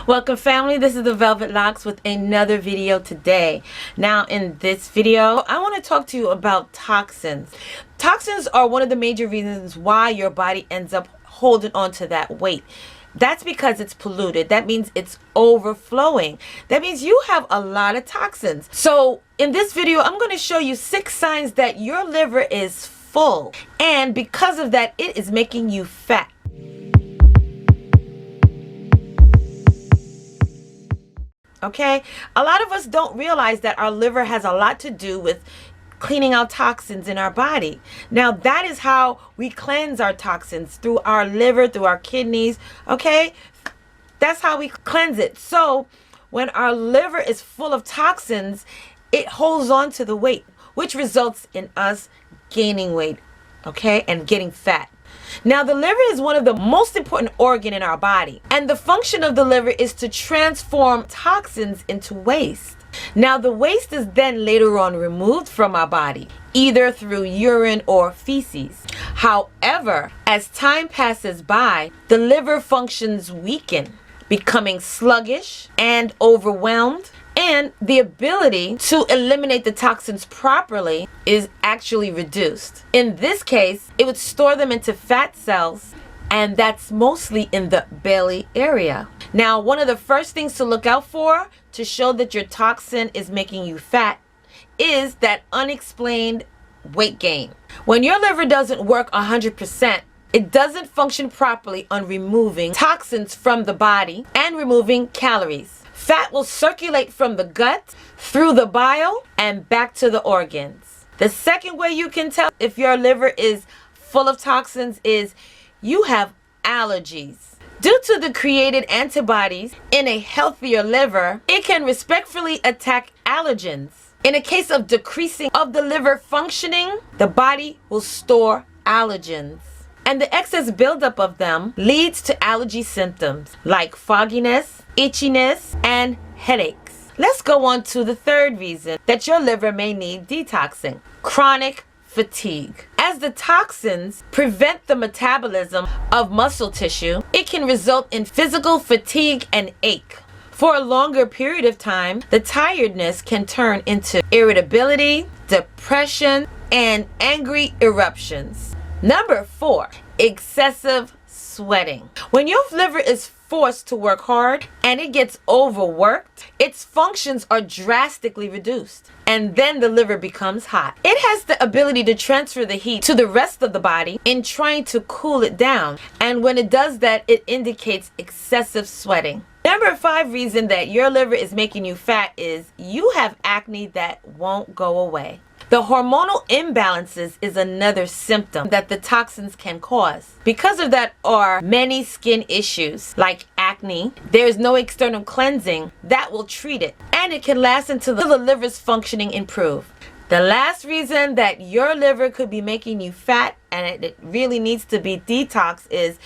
Welcome family, this is the Velvet Locks with another video today. Now in this video, I want to talk to you about toxins. Toxins are one of the major reasons why your body ends up holding on to that weight. That's because it's polluted. That means it's overflowing. That means you have a lot of toxins. So in this video, I'm going to show you 6 signs that your liver is full. And because of that, it is making you fat. Okay, a lot of us don't realize that our liver has a lot to do with cleaning out toxins in our body. Now that is how we cleanse our toxins, through our liver, through our kidneys. Okay, that's how we cleanse it. So when our liver is full of toxins, it holds on to the weight, which results in us gaining weight, okay, and getting fat. Now, the liver is one of the most important organs in our body, and the function of the liver is to transform toxins into waste. Now, the waste is then later on removed from our body, either through urine or feces. However, as time passes by, the liver functions weaken, becoming sluggish and overwhelmed, and the ability to eliminate the toxins properly is actually reduced. In this case, it would store them into fat cells, and that's mostly in the belly area. Now, one of the first things to look out for to show that your toxin is making you fat is that unexplained weight gain. When your liver doesn't work 100%, it doesn't function properly on removing toxins from the body and removing calories. Fat will circulate from the gut, through the bile, and back to the organs. The second way you can tell if your liver is full of toxins is you have allergies. Due to the created antibodies in a healthier liver, it can respectfully attack allergens. In a case of decreasing of the liver functioning, the body will store allergens. And the excess buildup of them leads to allergy symptoms like fogginess, itchiness, and headaches. Let's go on to the third reason that your liver may need detoxing: chronic fatigue. As the toxins prevent the metabolism of muscle tissue, it can result in physical fatigue and ache. For a longer period of time, the tiredness can turn into irritability, depression, and angry eruptions. Number 4, excessive sweating. When your liver is forced to work hard and it gets overworked, its functions are drastically reduced, and then the liver becomes hot. It has the ability to transfer the heat to the rest of the body in trying to cool it down, and when it does that, it indicates excessive sweating. Number 5 reason that your liver is making you fat is you have acne that won't go away. The hormonal imbalances is another symptom that the toxins can cause. Because of that are many skin issues like acne. There is no external cleansing that will treat it, and it can last until the liver's functioning improve. The last reason that your liver could be making you fat and it really needs to be detoxed is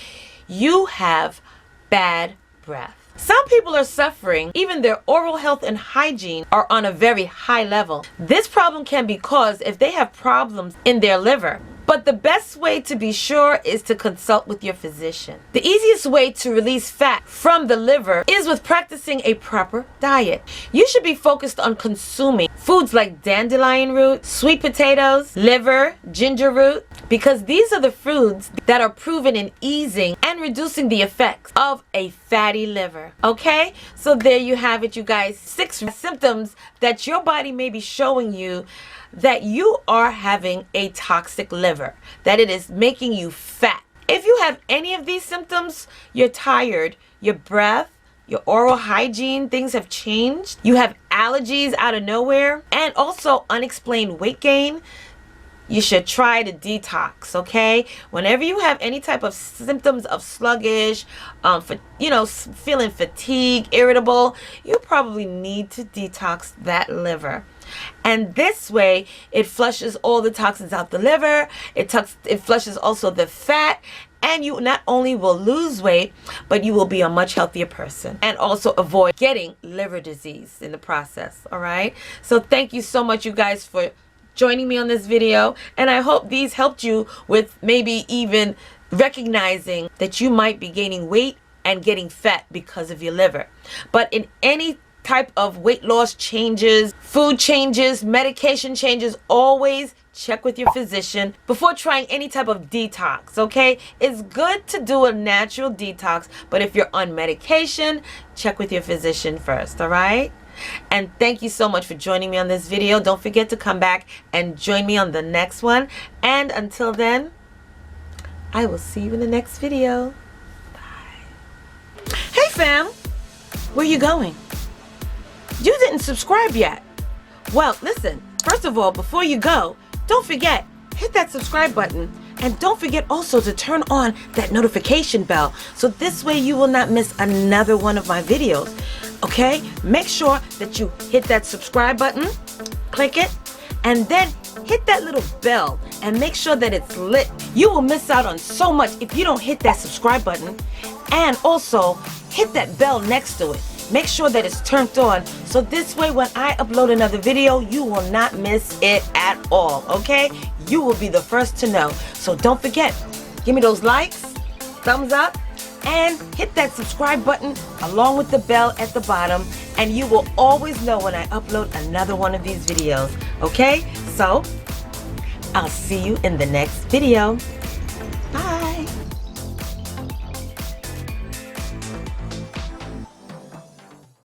you have bad breath. Some people are suffering, even their oral health and hygiene are on a very high level. This problem can be caused if they have problems in their liver. But the best way to be sure is to consult with your physician. The easiest way to release fat from the liver is with practicing a proper diet. You should be focused on consuming foods like dandelion root, sweet potatoes, liver, ginger root, because these are the foods that are proven in easing and reducing the effects of a fatty liver. Okay, so there you have it, you guys. 6 symptoms that your body may be showing you that you are having a toxic liver, that it is making you fat. If you have any of these symptoms, you're tired, your breath, your oral hygiene, things have changed, you have allergies out of nowhere, and also unexplained weight gain, you should try to detox. Okay, whenever you have any type of symptoms of sluggish, feeling fatigue, irritable, you probably need to detox that liver. And this way it flushes all the toxins out the liver, it flushes also the fat, and you not only will lose weight, but you will be a much healthier person and also avoid getting liver disease in the process. All right, so thank you so much, you guys, for joining me on this video, and I hope these helped you with maybe even recognizing that you might be gaining weight and getting fat because of your liver. But in any type of weight loss changes, food changes, medication changes, always check with your physician before trying any type of detox, okay? It's good to do a natural detox, but if you're on medication, check with your physician first, all right? And thank you so much for joining me on this video. Don't forget to come back and join me on the next one. And until then, I will see you in the next video. Bye. Hey fam, where you going? You didn't subscribe yet. Well, listen, first of all, before you go, don't forget, hit that subscribe button, and don't forget also to turn on that notification bell, so this way you will not miss another one of my videos, okay? Make sure that you hit that subscribe button, click it, and then hit that little bell and make sure that it's lit. You will miss out on so much if you don't hit that subscribe button, and also hit that bell next to it. Make sure that it's turned on, so this way when I upload another video, you will not miss it at all, okay? You will be the first to know. So don't forget, give me those likes, thumbs up, and hit that subscribe button along with the bell at the bottom, and you will always know when I upload another one of these videos, okay? So, I'll see you in the next video.